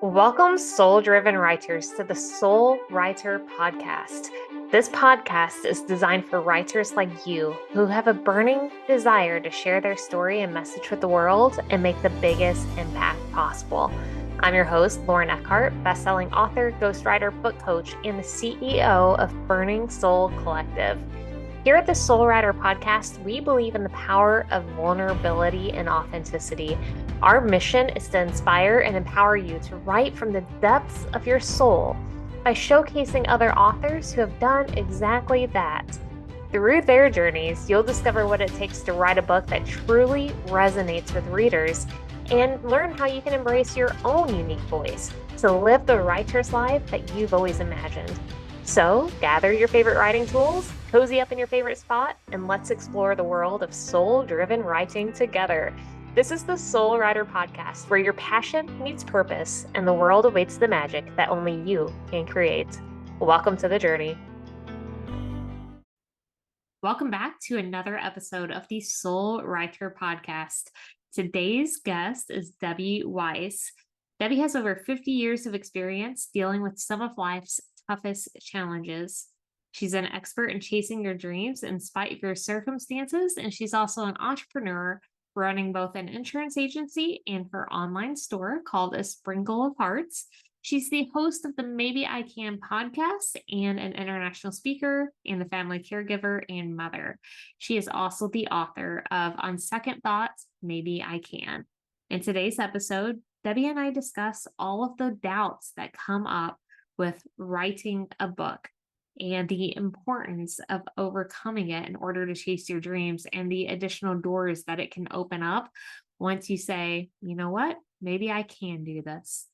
Welcome, soul driven writers, to the Soul Writer Podcast. This podcast is designed for writers like you who have a burning desire to share their story and message with the world and make the biggest impact possible. I'm your host, Lauren Eckhardt, bestselling author, ghostwriter, book coach, and the CEO of Burning Soul Collective. Here at the Soul Writer Podcast, we believe in the power of vulnerability and authenticity. Our mission is to inspire and empower you to write from the depths of your soul by showcasing other authors who have done exactly that. Through their journeys, you'll discover what it takes to write a book that truly resonates with readers and learn how you can embrace your own unique voice to live the writer's life that you've always imagined. So, gather your favorite writing tools, cozy up in your favorite spot, and let's explore the world of soul-driven writing together. This is the Soul Writer Podcast, where your passion meets purpose and the world awaits the magic that only you can create. Welcome to the journey. Welcome back to another episode of the Soul Writer Podcast. Today's guest is Debbie Weiss. Debbie has over 50 years of experience dealing with some of life's toughest challenges. She's an expert in chasing your dreams in spite of your circumstances, and she's also an entrepreneur running both an insurance agency and her online store called A Sprinkle of Hearts. She's the host of the Maybe I Can podcast and an international speaker and the family caregiver and mother. She is also the author of On Second Thoughts, Maybe I Can. In today's episode, Debbie and I discuss all of the doubts that come up with writing a book and the importance of overcoming it in order to chase your dreams and the additional doors that it can open up once you say, you know what, maybe I can do this.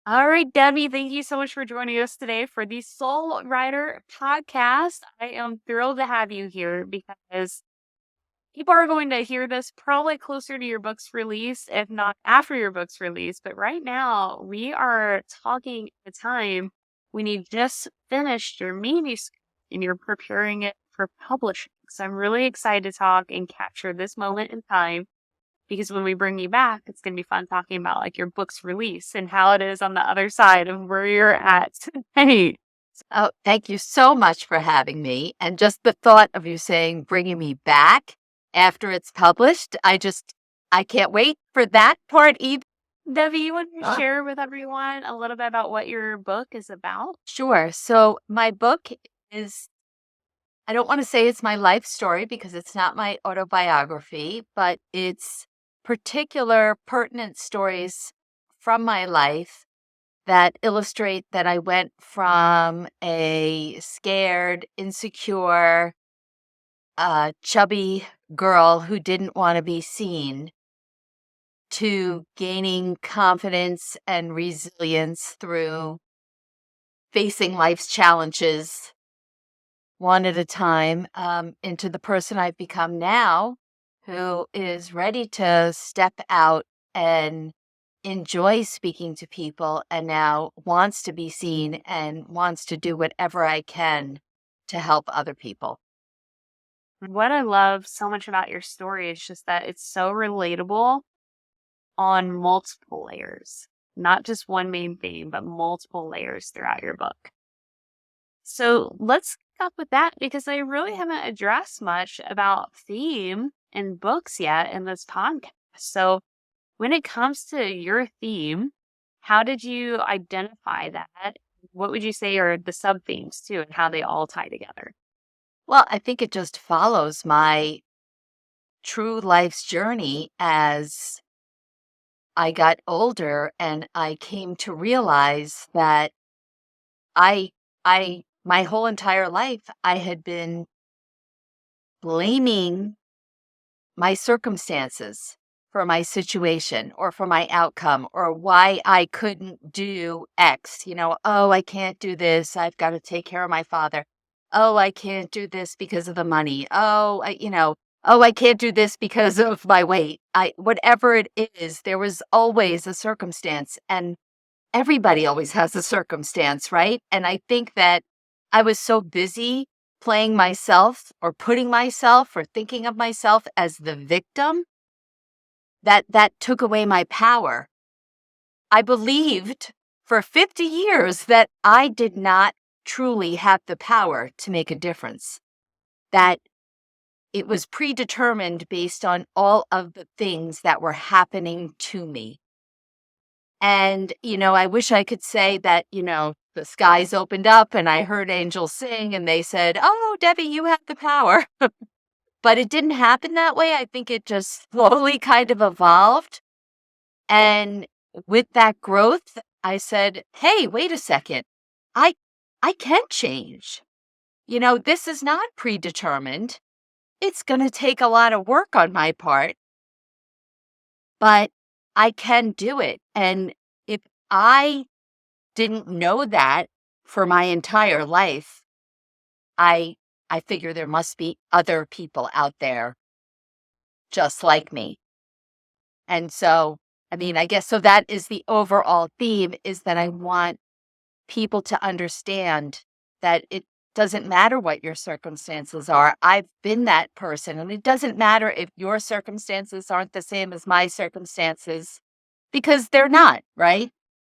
All right, Debbie, thank you so much for joining us today for the Soul Writer Podcast. I am thrilled to have you here because people are going to hear this probably closer to your book's release, if not after your book's release. But right now, we are talking at a time when you just finished your manuscript and you're preparing it for publishing. So I'm really excited to talk and capture this moment in time, because when we bring you back, it's going to be fun talking about like your book's release and how it is on the other side of where you're at today. Oh, thank you so much for having me. And just the thought of you saying bringing me back after it's published, I can't wait for that part either. Debbie, you want to share with everyone a little bit about what your book is about? Sure. So my book is, I don't want to say it's my life story because it's not my autobiography, but it's particular pertinent stories from my life that illustrate that I went from a scared, insecure, chubby girl who didn't want to be seen to gaining confidence and resilience through facing life's challenges one at a time, into the person I've become now, who is ready to step out and enjoy speaking to people and now wants to be seen and wants to do whatever I can to help other people. What I love so much about your story is just that it's so relatable on multiple layers, not just one main theme, but multiple layers throughout your book. So let's pick up with that, because I really haven't addressed much about theme in books yet in this podcast. So when it comes to your theme, how did you identify that? What would you say are the sub-themes too, and how they all tie together? Well, I think it just follows my true life's journey as I got older and I came to realize that my whole entire life, I had been blaming my circumstances for my situation or for my outcome or why I couldn't do X. Oh, I can't do this. I've got to take care of my father. Oh, I can't do this because of the money. Oh, I can't do this because of my weight. Whatever it is, there was always a circumstance, and everybody always has a circumstance, right? And I think that I was so busy playing myself or putting myself or thinking of myself as the victim that took away my power I believed for 50 years that I did not truly have the power to make a difference, that it was predetermined based on all of the things that were happening to me. And, I wish I could say that, the skies opened up and I heard angels sing and they said, "Oh, Debbie, you have the power." But it didn't happen that way. I think it just slowly kind of evolved. And with that growth, I said, "Hey, wait a second. I I can change. This is not predetermined. It's going to take a lot of work on my part, but I can do it." And if I didn't know that for my entire life, I I figure there must be other people out there just like me. And so, I guess so that is the overall theme, is that I want people to understand that it doesn't matter what your circumstances are. I've been that person, and it doesn't matter if your circumstances aren't the same as my circumstances, because they're not, right?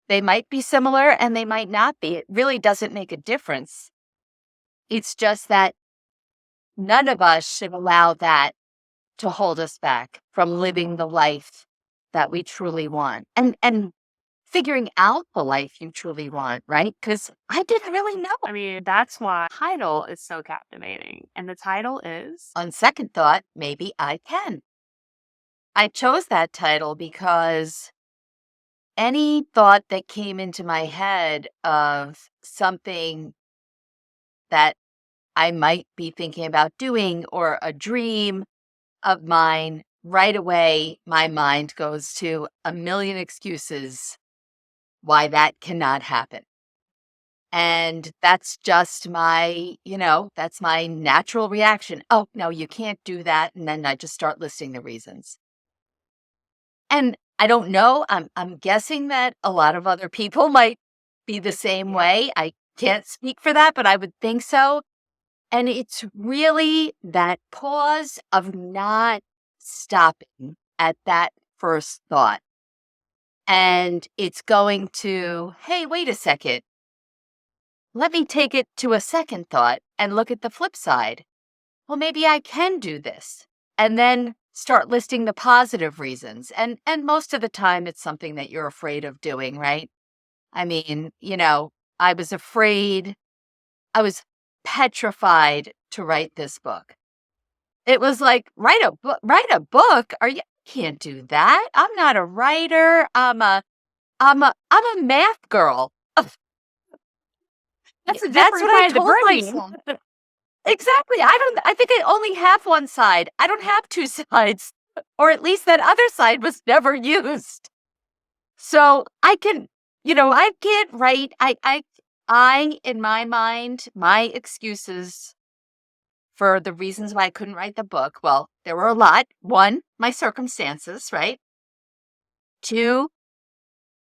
They might be similar and they might not be. It really doesn't make a difference. It's just that none of us should allow that to hold us back from living the life that we truly want, and figuring out the life you truly want, right? Because I didn't really know. I mean, that's why the title is so captivating. And the title is On second thought, maybe I can. I chose that title because any thought that came into my head of something that I might be thinking about doing, or a dream of mine, right away, my mind goes to a million excuses why that cannot happen. And that's just that's my natural reaction. "Oh, no, you can't do that." And then I just start listing the reasons. And I don't know. I'm guessing that a lot of other people might be the same way. I can't speak for that, but I would think so. And it's really that pause of not stopping at that first thought. And it's going to, "Hey, wait a second. Let me take it to a second thought and look at the flip side. Well, maybe I can do this." And then start listing the positive reasons. And most of the time it's something that you're afraid of doing, right? I mean, I was afraid, I was petrified to write this book. It was like, write a book, Are you can't do that. I'm not a writer. I'm a math girl. That's a what different I kind of told brain. myself. Exactly. I think I only have one side. I don't have two sides. Or at least that other side was never used. So I can, I can't write. In my mind, my excuses for the reasons why I couldn't write the book, well, there were a lot. One, my circumstances, right? Two,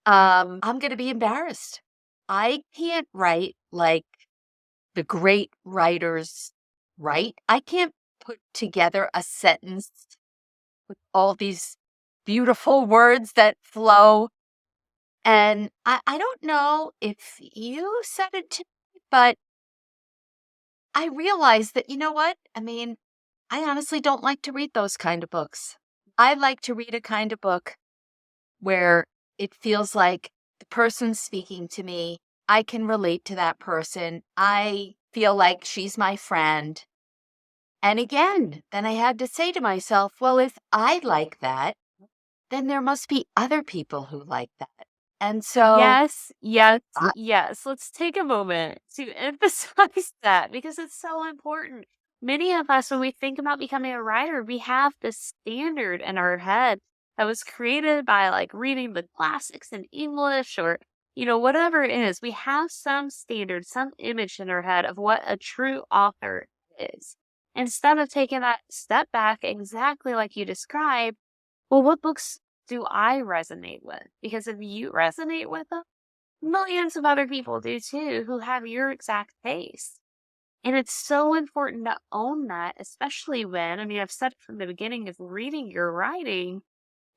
I'm going to be embarrassed. I can't write like the great writers write. I can't put together a sentence with all these beautiful words that flow. And I don't know if you said it to me, but I realized that, you know what? I honestly don't like to read those kind of books. I like to read a kind of book where it feels like the person speaking to me, I can relate to that person. I feel like she's my friend. And again, then I had to say to myself, well, if I like that, then there must be other people who like that. And so, yes, yes, I- yes. Let's take a moment to emphasize that because it's so important. Many of us, when we think about becoming a writer, we have this standard in our head that was created by like reading the classics in English or, whatever it is. We have some standard, some image in our head of what a true author is. Instead of taking that step back, exactly like you described, well, what books do I resonate with? Because if you resonate with them, millions of other people do too who have your exact taste. And it's so important to own that, especially when, I've said it from the beginning, of reading your writing,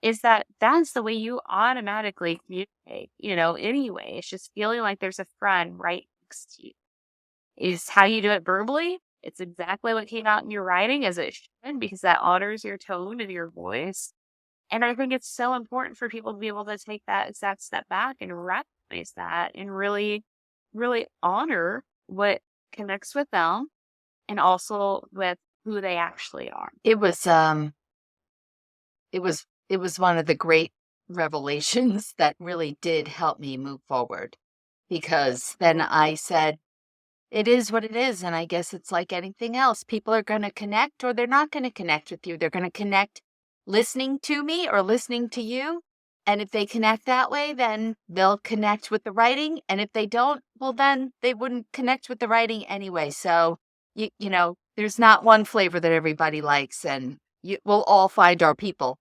is that that's the way you automatically communicate, anyway. It's just feeling like there's a friend right next to you. Is how you do it verbally. It's exactly what came out in your writing as it should, because that honors your tone and your voice. And I think it's so important for people to be able to take that exact step back and recognize that and really, really honor what connects with them and also with who they actually are. It was one of the great revelations that really did help me move forward, because then I said, it is what it is. And I guess it's like anything else. People are going to connect or they're not going to connect with you. They're going to connect listening to me or listening to you. And if they connect that way, then they'll connect with the writing. And if they don't, well, then they wouldn't connect with the writing anyway. So, there's not one flavor that everybody likes, and we'll all find our people.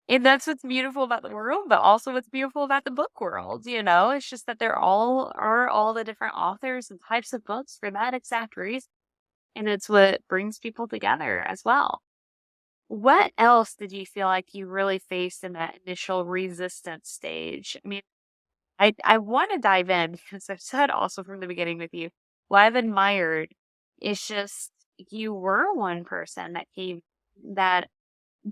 And that's what's beautiful about the world, but also what's beautiful about the book world. It's just that they're all the different authors and types of books for that exact reason. And it's what brings people together as well. What else did you feel like you really faced in that initial resistance stage? I mean, I want to dive in because I've said also from the beginning with you, what I've admired is just you were one person that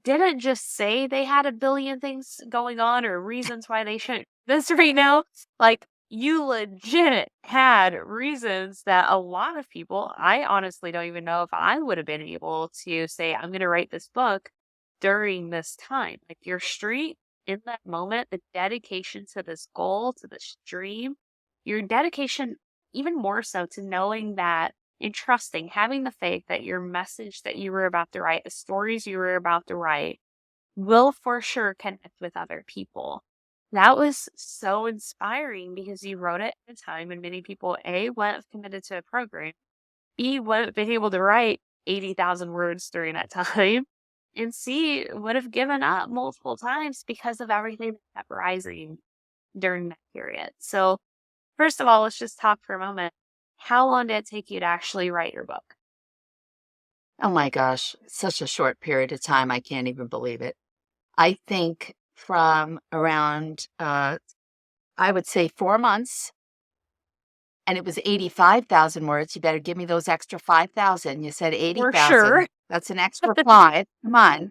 didn't just say they had a billion things going on or reasons why they shouldn't do this right now. Like, you legit had reasons that a lot of people, I honestly don't even know if I would have been able to say, I'm going to write this book during this time. Like, your street in that moment, the dedication to this goal, to this dream, your dedication, even more so to knowing that and trusting, having the faith that your message that you were about to write, the stories you were about to write, will for sure connect with other people. That was so inspiring because you wrote it at a time when many people, A, wouldn't have committed to a program, B, wouldn't have been able to write 80,000 words during that time, and C, would have given up multiple times because of everything that kept rising during that period. So, first of all, let's just talk for a moment. How long did it take you to actually write your book? Oh my gosh, such a short period of time. I can't even believe it. I think from around, I would say 4 months, and it was 85,000 words. You better give me those extra 5,000. You said For 80,000. sure. That's an extra 5. Come on.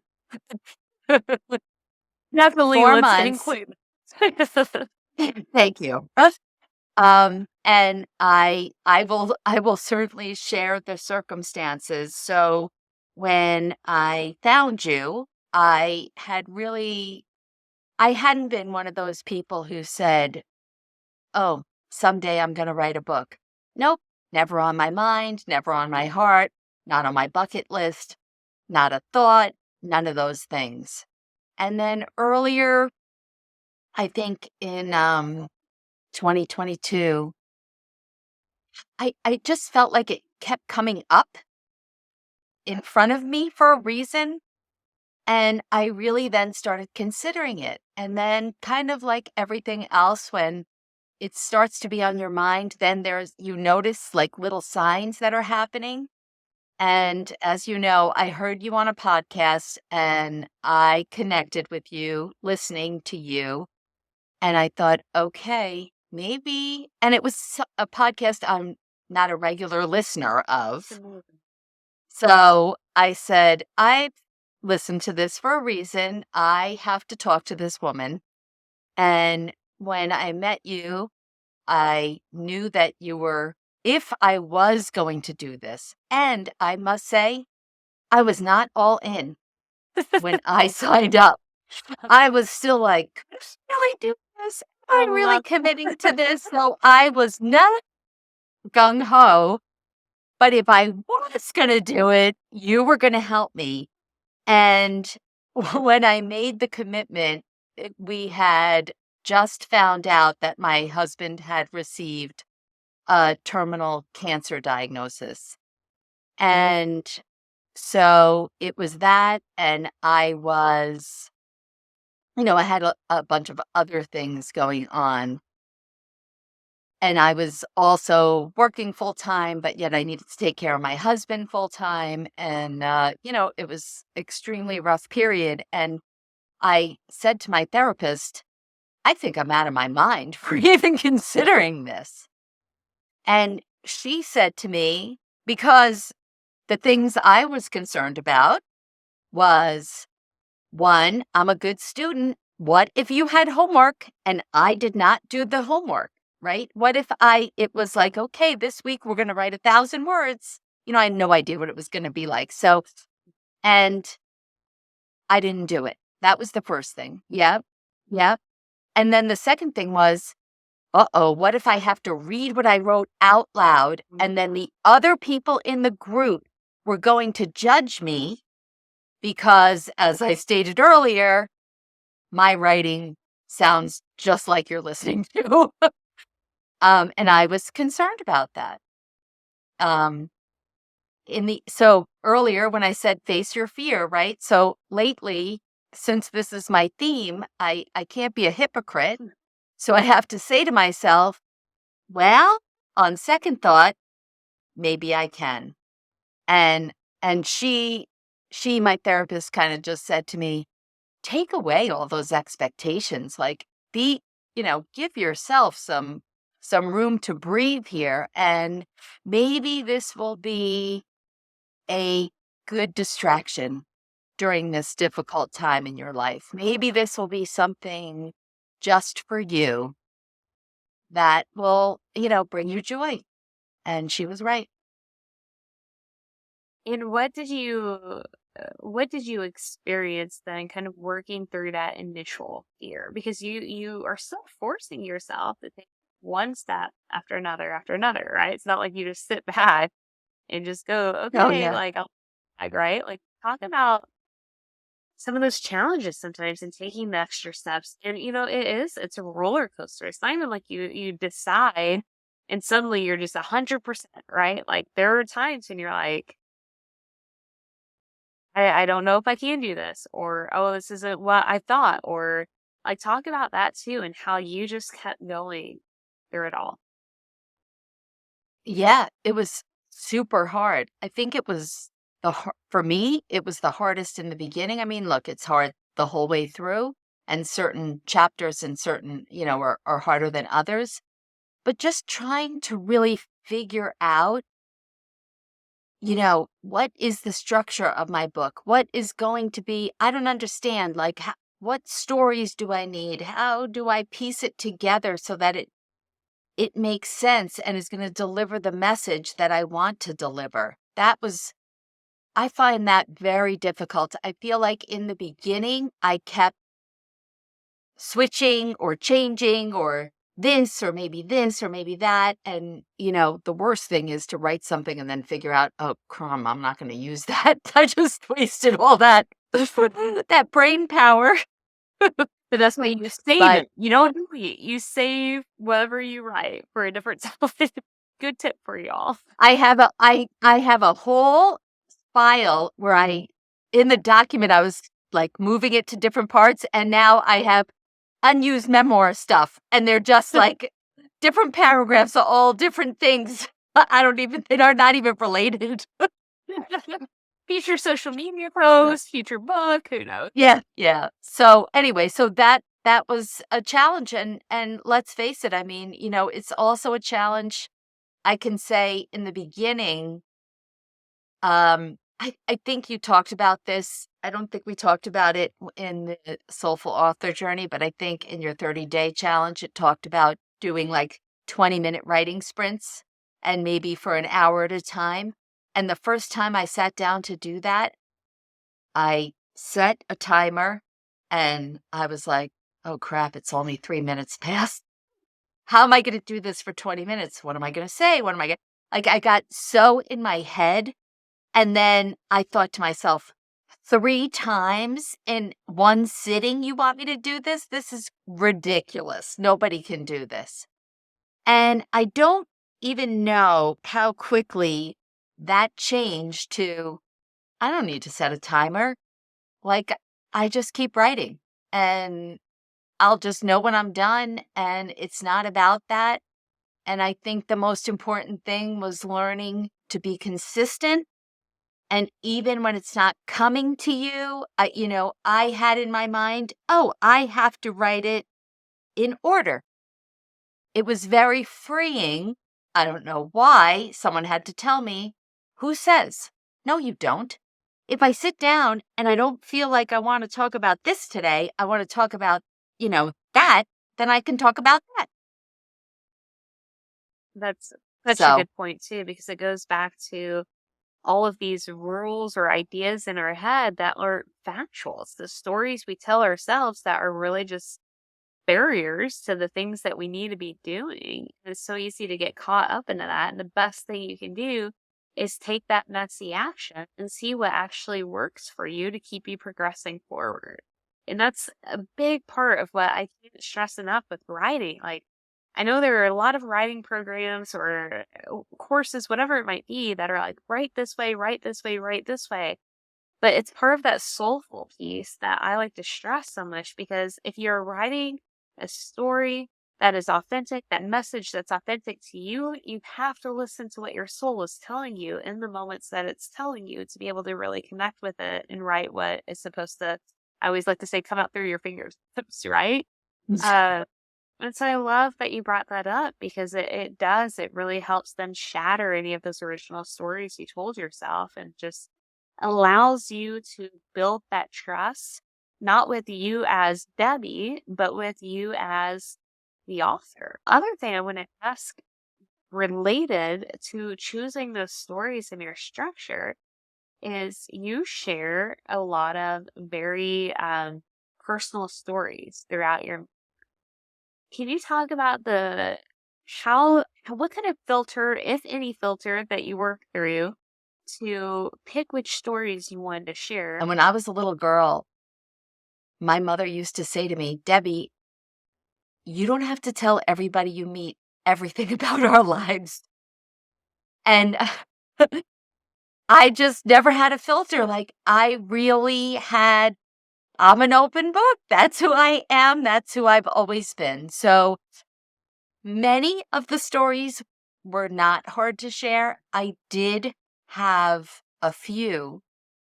Definitely, 4 let's months. include. Thank you. And I will certainly share the circumstances. So when I found you, I hadn't been one of those people who said, "Oh, someday I'm going to write a book." Nope, never on my mind, never on my heart, not on my bucket list, not a thought, none of those things. And then earlier, I think in 2022, I just felt like it kept coming up in front of me for a reason. And I really then started considering it. And then, kind of like everything else, when it starts to be on your mind, then you notice like little signs that are happening. And as you know, I heard you on a podcast and I connected with you listening to you. And I thought, okay, maybe. And it was a podcast I'm not a regular listener of. So I said, I've listened to this for a reason. I have to talk to this woman. And when I met you, I knew that you were, if I was going to do this, and I must say, I was not all in when I signed up. I was still like, could I really do this? Am I really committing to this? So I was not gung ho. But if I was going to do it, you were going to help me. And when I made the commitment, we had just found out that my husband had received a terminal cancer diagnosis. And so it was that. And I was, I had a bunch of other things going on. And I was also working full time, but yet I needed to take care of my husband full time. And, it was extremely rough period. And I said to my therapist, I think I'm out of my mind for even considering this. And she said to me, because the things I was concerned about was, one, I'm a good student. What if you had homework and I did not do the homework, right? What if it was like, okay, this week we're going to write 1,000 words. I had no idea what it was going to be like. So, and I didn't do it. That was the first thing. Yep. Yep. And then the second thing was, what if I have to read what I wrote out loud and then the other people in the group were going to judge me because, as I stated earlier, my writing sounds just like you're listening to. And I was concerned about that. So earlier when I said face your fear, right? So lately, since this is my theme, I can't be a hypocrite. So I have to say to myself, well, on second thought, maybe I can. And she, my therapist, kind of just said to me, take away all those expectations. Like, give yourself some room to breathe here. And maybe this will be a good distraction during this difficult time in your life. Maybe this will be something just for you that will, bring you joy. And she was right. And what did you experience then, kind of working through that initial fear? Because you are still forcing yourself to take one step after another, right? It's not like you just sit back and just go, Oh, okay, yeah. like right? Like, talk about some of those challenges sometimes in taking the extra steps. And it's a roller coaster. It's not even like you decide and suddenly you're just 100%, right? Like, there are times when you're like, I don't know if I can do this, or, oh, this isn't what I thought, or like, talk about that too and how you just kept going through it all. Yeah, it was super hard. I think it was for me, it was the hardest in the beginning. I mean, look, it's hard the whole way through, and certain chapters and certain, are harder than others. But just trying to really figure out, what is the structure of my book? What is going to be, I don't understand, like, what stories do I need? How do I piece it together so that it makes sense and is going to deliver the message that I want to deliver? I find that very difficult. I feel like in the beginning, I kept switching or changing or this or maybe that. And, the worst thing is to write something and then figure out, oh, crumb, I'm not going to use that. I just wasted all that, that brain power. But that's why you save But it. You don't delete. You save whatever you write for a different self. Good tip for y'all. I have a whole file where in the document, I was like moving it to different parts. And now I have unused memoir stuff. And they're just like different paragraphs of all different things. They are not even related. Future social media post, future book, who knows? Yeah. Yeah. So anyway, that was a challenge. And let's face it, I mean, it's also a challenge. I can say in the beginning, I think you talked about this. I don't think we talked about it in the Soulful Author Journey, but I think in your 30-day challenge, it talked about doing like 20-minute writing sprints and maybe for an hour at a time. And the first time I sat down to do that, I set a timer and I was like, oh crap, it's only 3 minutes past. How am I going to do this for 20 minutes? What am I going to say? What am I going to, like, I got so in my head. And then I thought to myself, 3 times in one sitting, you want me to do this? This is ridiculous. Nobody can do this. And I don't even know how quickly that changed to, I don't need to set a timer. Like, I just keep writing and I'll just know when I'm done. And it's not about that. And I think the most important thing was learning to be consistent And even when it's not coming to you, I had in my mind, oh, I have to write it in order. It was very freeing. I don't know why someone had to tell me. Who says? No, you don't. If I sit down and I don't feel like I want to talk about this today, I want to talk about, that, then I can talk about that. That's such a good point too, because it goes back to all of these rules or ideas in our head that are factual. It's the stories we tell ourselves that are really just barriers to the things that we need to be doing. It's so easy to get caught up into that. And the best thing you can do is take that messy action and see what actually works for you to keep you progressing forward. And that's a big part of what I can't stress enough with writing. Like, I know there are a lot of writing programs or courses, whatever it might be, that are like, write this way, write this way, write this way. But it's part of that soulful piece that I like to stress so much, because if you're writing a story that is authentic, that message that's authentic to you, you have to listen to what your soul is telling you in the moments that it's telling you to be able to really connect with it and write what is supposed to, I always like to say, come out through your fingers, right? And so I love that you brought that up, because it really helps them shatter any of those original stories you told yourself, and just allows you to build that trust, not with you as Debbie, but with you as the author. Other thing I want to ask, related to choosing those stories in your structure, is you share a lot of very personal stories throughout your. Can you talk about what kind of filter, if any filter, that you work through to pick which stories you wanted to share? And when I was a little girl, my mother used to say to me, Debbie, you don't have to tell everybody you meet everything about our lives. And I just never had a filter. Like, I'm an open book. That's who I am. That's who I've always been. So many of the stories were not hard to share. I did have a few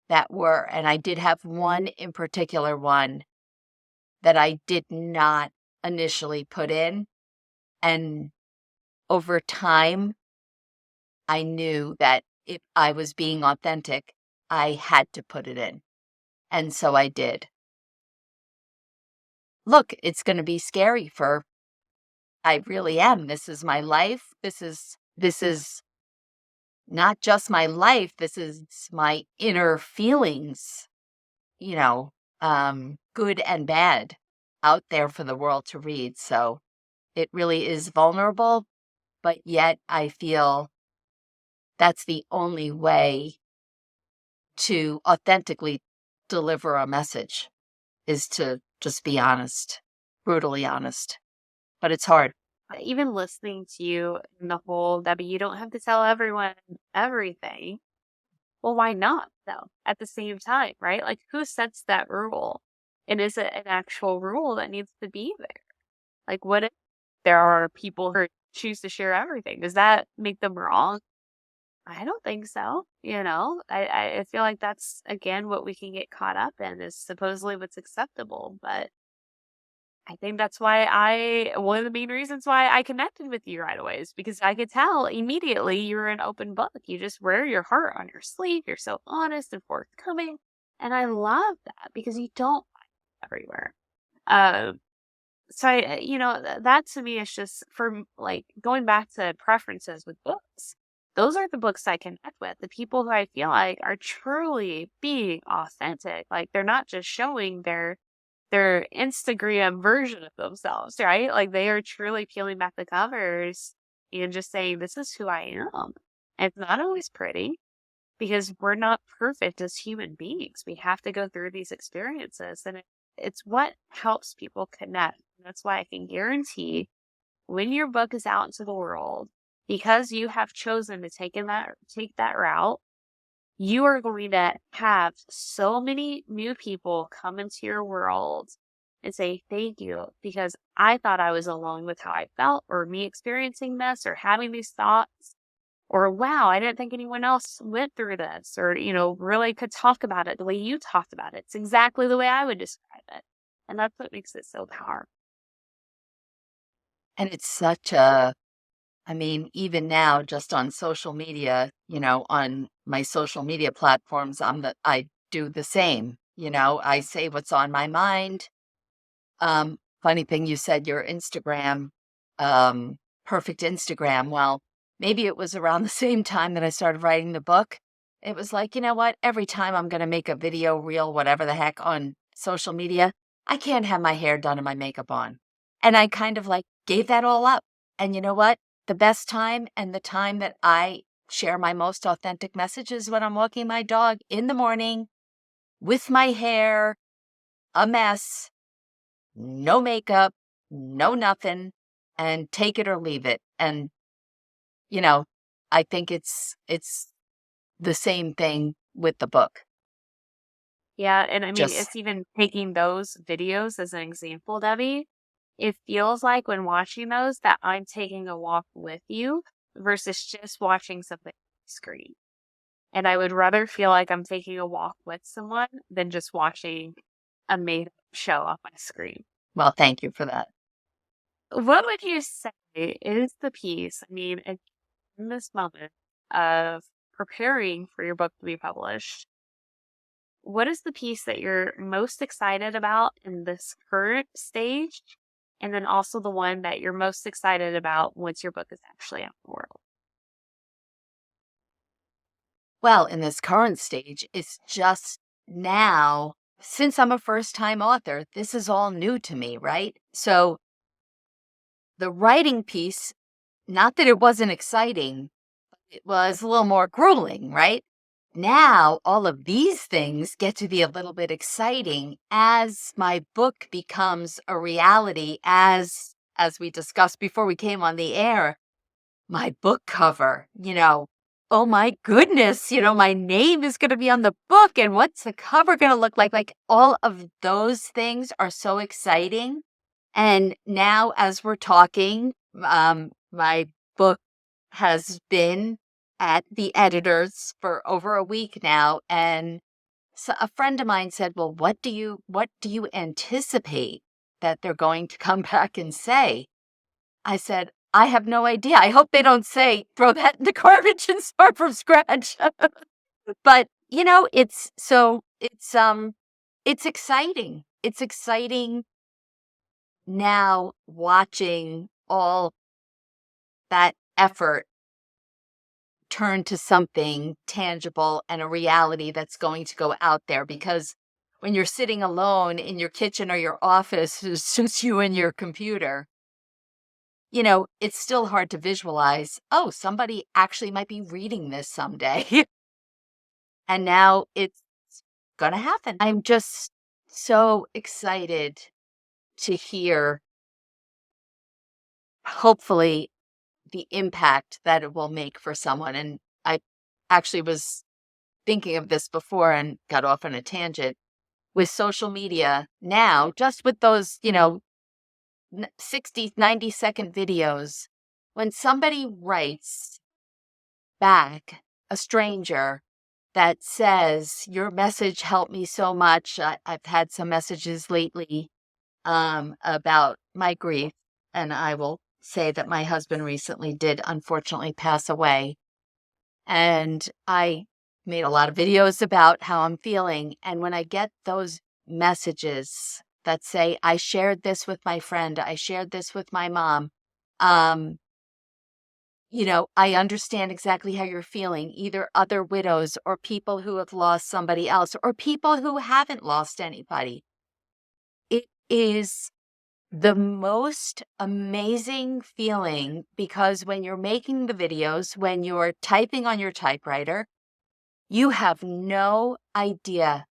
that were, and I did have one in particular, one that I did not initially put in. And over time, I knew that if I was being authentic, I had to put it in. And so I did. Look, it's going to be scary I really am. This is my life. This is not just my life. This is my inner feelings, good and bad, out there for the world to read. So it really is vulnerable, but yet I feel that's the only way to authentically deliver a message, is to just be honest, brutally honest. But it's hard. Even listening to you in the whole, Debbie, you don't have to tell everyone everything. Well, why not, though, at the same time, right? Like, who sets that rule? And is it an actual rule that needs to be there? Like, what if there are people who choose to share everything? Does that make them wrong? I don't think so. I feel like that's, again, what we can get caught up in, is supposedly what's acceptable. But I think that's one of the main reasons why I connected with you right away, is because I could tell immediately you were an open book. You just wear your heart on your sleeve. You're so honest and forthcoming. And I love that, because you don't find it everywhere. That to me is just, for like, going back to preferences with books. Those are the books I connect with. The people who I feel like are truly being authentic. Like, they're not just showing their Instagram version of themselves, right? Like, they are truly peeling back the covers and just saying, this is who I am. And it's not always pretty, because we're not perfect as human beings. We have to go through these experiences, and it's what helps people connect. And that's why I can guarantee, when your book is out into the world, because you have chosen to take that route, you are going to have so many new people come into your world and say, thank you, because I thought I was alone with how I felt, or me experiencing this, or having these thoughts, Or, wow, I didn't think anyone else went through this, or, really could talk about it the way you talked about it. It's exactly the way I would describe it. And that's what makes it so powerful. And it's such a, I mean, even now, just on social media, on my social media platforms, I do the same. I say what's on my mind. Funny thing you said your Instagram, perfect Instagram. Well, maybe it was around the same time that I started writing the book. It was like, you know what? Every time I'm going to make a video, reel, whatever the heck on social media, I can't have my hair done and my makeup on. And I kind of like gave that all up. And you know what? The best time and the time that I share my most authentic messages when I'm walking my dog in the morning with my hair a mess, no makeup, no nothing, and take it or leave it. And, I think it's the same thing with the book. Yeah, and I mean, Just, it's even taking those videos as an example, Debbie. It feels like when watching those that I'm taking a walk with you versus just watching something on the screen. And I would rather feel like I'm taking a walk with someone than just watching a made up show off my screen. well, thank you for that. What would you say is the piece? I mean, in this moment of preparing for your book to be published, what is the piece that you're most excited about in this current stage? And then also the one that you're most excited about once your book is actually out in the world? Well, in this current stage, it's just now, since I'm a first time author, this is all new to me, right? So the writing piece, not that it wasn't exciting, it was a little more grueling, right? Now, all of these things get to be a little bit exciting as my book becomes a reality, as we discussed before we came on the air, my book cover, oh my goodness, my name is going to be on the book and what's the cover going to look like? Like all of those things are so exciting. And now as we're talking, my book has been at the editors for over a week now. And so a friend of mine said, well, what do you anticipate that they're going to come back and say? I said, I have no idea. I hope they don't say, throw that in the garbage and start from scratch. But, it's exciting. It's exciting now watching all that effort turn to something tangible and a reality that's going to go out there. Because when you're sitting alone in your kitchen or your office, it's just you and your computer, it's still hard to visualize, oh, somebody actually might be reading this someday. And now it's going to happen. I'm just so excited to hear, hopefully, the impact that it will make for someone. And I actually was thinking of this before and got off on a tangent with social media now, just with those, 60, 90-second videos. When somebody writes back, a stranger, that says, your message helped me so much. I've had some messages lately about my grief. And I will say that my husband recently did unfortunately pass away. And I made a lot of videos about how I'm feeling. And when I get those messages that say, I shared this with my friend, I shared this with my mom, I understand exactly how you're feeling, either other widows or people who have lost somebody else or people who haven't lost anybody. It is the most amazing feeling because when you're making the videos, when you're typing on your typewriter, you have no idea.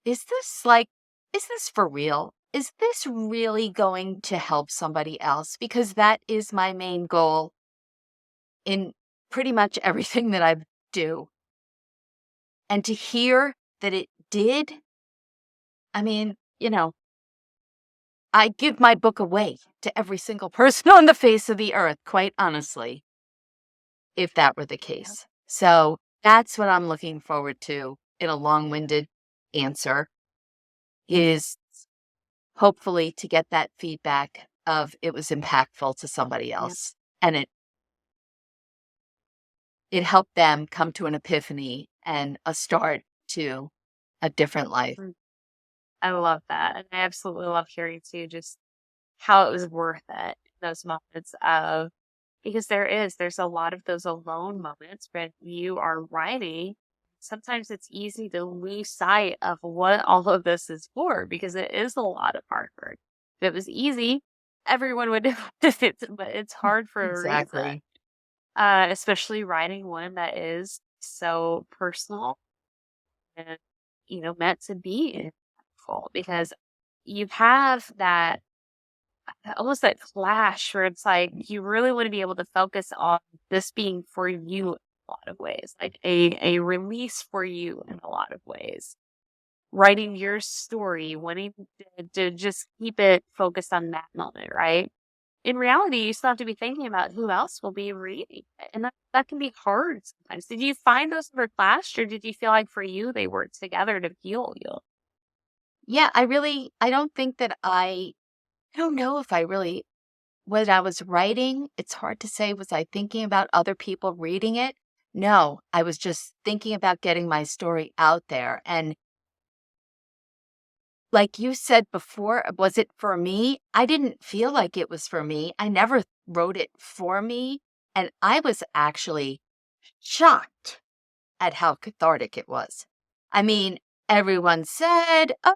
Is this for real? Is this really going to help somebody else? Because that is my main goal in pretty much everything that I do. And to hear that it did, I mean, I give my book away to every single person on the face of the earth, quite honestly. if that were the case. So that's what I'm looking forward to in a long-winded answer, is hopefully to get that feedback of it was impactful to somebody Yeah. else. And it helped them come to an epiphany and a start to a different life. I love that. And I absolutely love hearing too just how it was worth it in those moments of, because there's a lot of those alone moments when you are writing. Sometimes it's easy to lose sight of what all of this is for because it is a lot of hard work. If it was easy, everyone would do it, but it's hard for a reason. Exactly. Especially writing one that is so personal and, meant to be impactful, because you have that almost that clash where it's like you really want to be able to focus on this being for you in a lot of ways, like a release for you in a lot of ways. Writing your story, wanting to just keep it focused on that moment, right? In reality, you still have to be thinking about who else will be reading it. And that can be hard sometimes. Did you find those ever clashed, or did you feel like for you they worked together to heal you? Yeah, I don't think that I don't know if I really, when I was writing, it's hard to say, was I thinking about other people reading it? No, I was just thinking about getting my story out there. And like you said before, was it for me? I didn't feel like it was for me. I never wrote it for me. And I was actually shocked at how cathartic it was. I mean, everyone said, oh,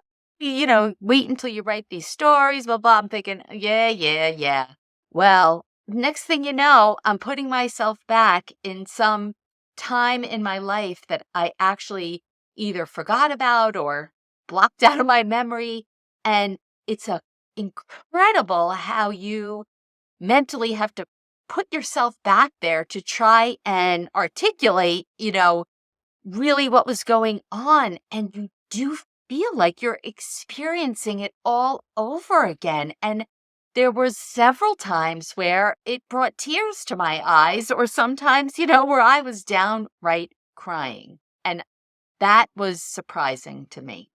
wait until you write these stories, blah, blah. I'm thinking, yeah, yeah, yeah. Well, next thing you know, I'm putting myself back in some time in my life that I actually either forgot about or blocked out of my memory. And it's incredible how you mentally have to put yourself back there to try and articulate, really what was going on. And you do feel like you're experiencing it all over again. And there were several times where it brought tears to my eyes, or sometimes, where I was downright crying. And that was surprising to me.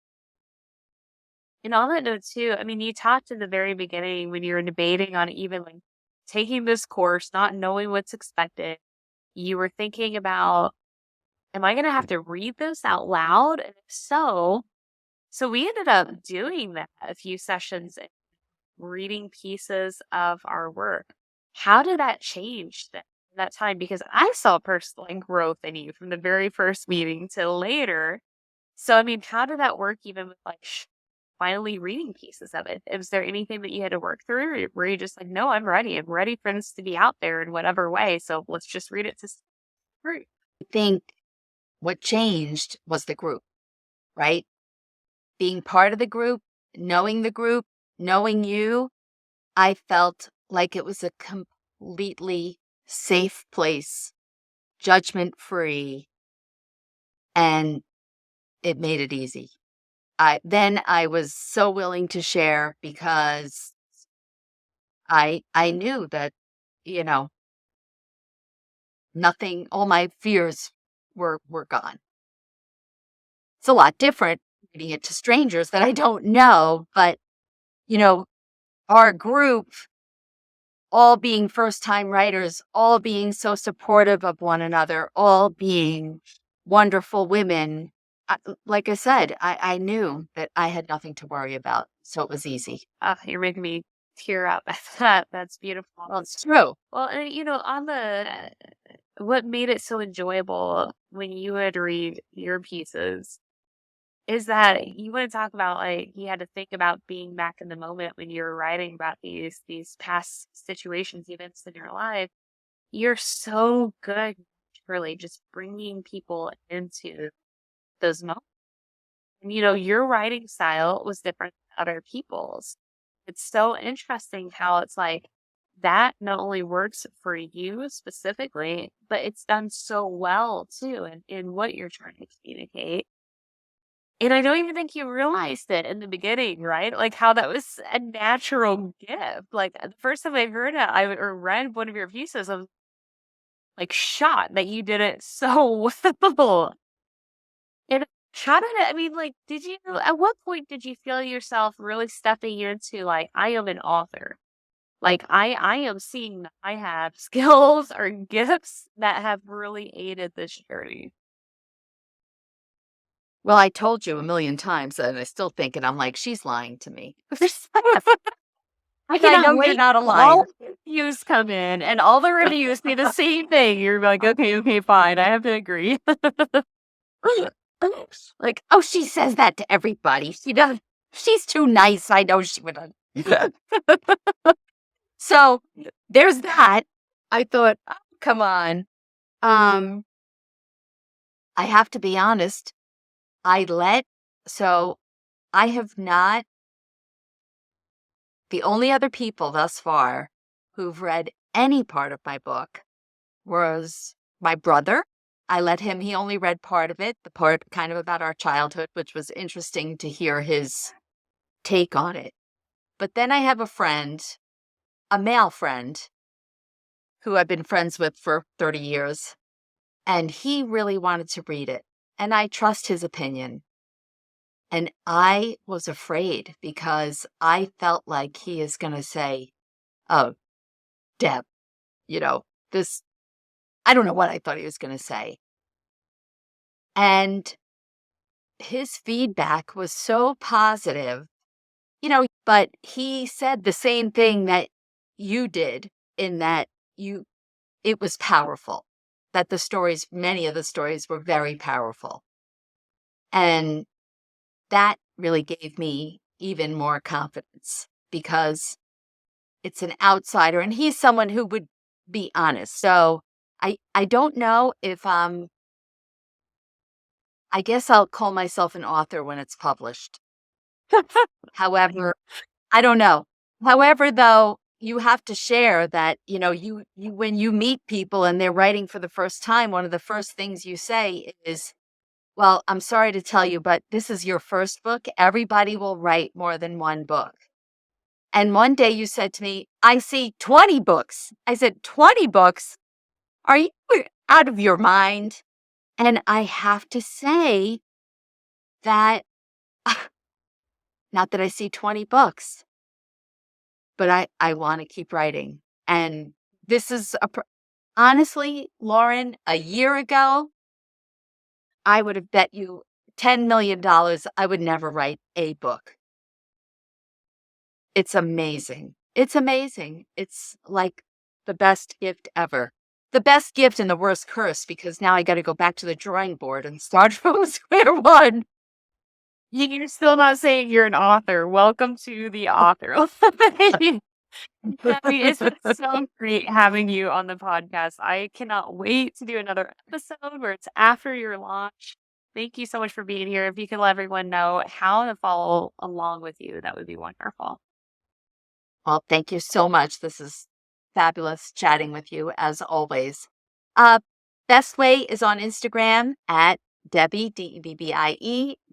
And on that note too, I mean, you talked in the very beginning when you were debating on even like taking this course, not knowing what's expected. You were thinking about, am I going to have to read this out loud? And if so we ended up doing that a few sessions, and reading pieces of our work. How did that change that time? Because I saw personal growth in you from the very first meeting till later. So, I mean, how did that work even with like finally reading pieces of it? Was there anything that you had to work through? Or were you just like, no, I'm ready. I'm ready for this to be out there in whatever way. So let's just read it to group. I think what changed was the group, right? Being part of the group, knowing you, I felt like it was a completely safe place, judgment free, and it made it easy. I was so willing to share because I knew that, you know, nothing, all my fears were gone. It's a lot different reading it to strangers that I don't know, but our group, all being first time writers, all being so supportive of one another, all being wonderful women. Like I said, I knew that I had nothing to worry about. So it was easy. You're making me tear up. That's beautiful. Well, it's true. Well, and on the what made it so enjoyable when you would read your pieces is that you want to talk about, like, you had to think about being back in the moment when you were writing about these past situations, events in your life. You're so good, really, just bringing people into those moments. And, your writing style was different than other people's. It's so interesting how it's like that not only works for you specifically, but it's done so well too in what you're trying to communicate. And I don't even think you realized it in the beginning, right? Like how that was a natural gift. Like the first time I heard it, or read one of your pieces, like shocked that you did it so well. And how did it, I mean, like, at what point did you feel yourself really stepping into, like, I am an author? Like, I am seeing that I have skills or gifts that have really aided this journey. Well, I told you a million times, and I still think it. I'm like, she's lying to me. I And I cannot know you're wait. not a till liar. all the reviews come in and all the reviews say the same thing. You're like, okay, fine. I have to agree. Like, oh, she says that to everybody. She does. She's too nice. I know she would. So there's that. I thought, oh, come on. I have to be honest. So I have not, the only other people thus far who've read any part of my book was my brother. I let him, he only read part of it, the part kind of about our childhood, which was interesting to hear his take on it. But then I have a friend, a male friend, who I've been friends with for 30 years, and he really wanted to read it. And I trust his opinion. And I was afraid because I felt like he is going to say, oh, Deb, this, I don't know what I thought he was going to say. And his feedback was so positive, but he said the same thing that you did in that it was powerful, that many of the stories were very powerful. And that really gave me even more confidence because it's an outsider and he's someone who would be honest. So I don't know if I guess I'll call myself an author when it's published. However, I don't know. However, though, you have to share that, you when you meet people and they're writing for the first time, one of the first things you say is, well, I'm sorry to tell you, but this is your first book. Everybody will write more than one book. And one day you said to me, I see 20 books. I said, 20 books? Are you out of your mind? And I have to say that, not that I see 20 books, but I want to keep writing. And this is, honestly, Lauren, a year ago, I would have bet you $10 million I would never write a book. It's amazing. It's amazing. It's like the best gift ever. The best gift and the worst curse because now I got to go back to the drawing board and start from square one. You're still not saying you're an author. Welcome to the author. Debbie, it's been so great having you on the podcast. I cannot wait to do another episode where it's after your launch. Thank you so much for being here. If you could let everyone know how to follow along with you, that would be wonderful. Well, thank you so much. This is fabulous chatting with you as always. Best way is on Instagram at Debbie, DEBBIE.R.Weiss.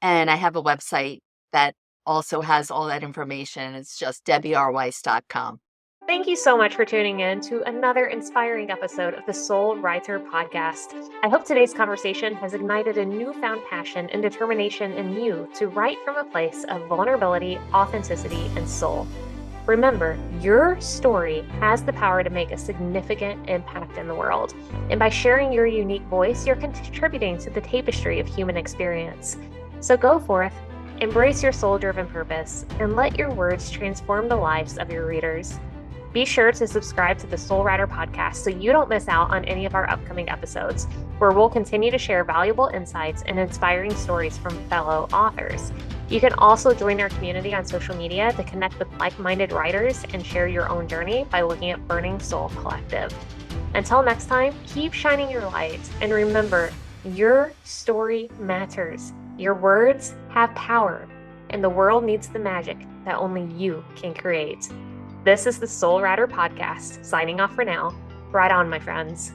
And I have a website that also has all that information. It's just DebbieRWeiss.com. Thank you so much for tuning in to another inspiring episode of the Soul Writer Podcast. I hope today's conversation has ignited a newfound passion and determination in you to write from a place of vulnerability, authenticity, and soul. Remember, your story has the power to make a significant impact in the world. And by sharing your unique voice, you're contributing to the tapestry of human experience. So go forth, embrace your soul-driven purpose, and let your words transform the lives of your readers. Be sure to subscribe to the Soul Writer Podcast so you don't miss out on any of our upcoming episodes, where we'll continue to share valuable insights and inspiring stories from fellow authors. You can also join our community on social media to connect with like-minded writers and share your own journey by looking at Burning Soul Collective. Until next time, keep shining your light, and remember, your story matters. Your words have power, and the world needs the magic that only you can create. This is the Soul Writer Podcast, signing off for now. Right on, my friends.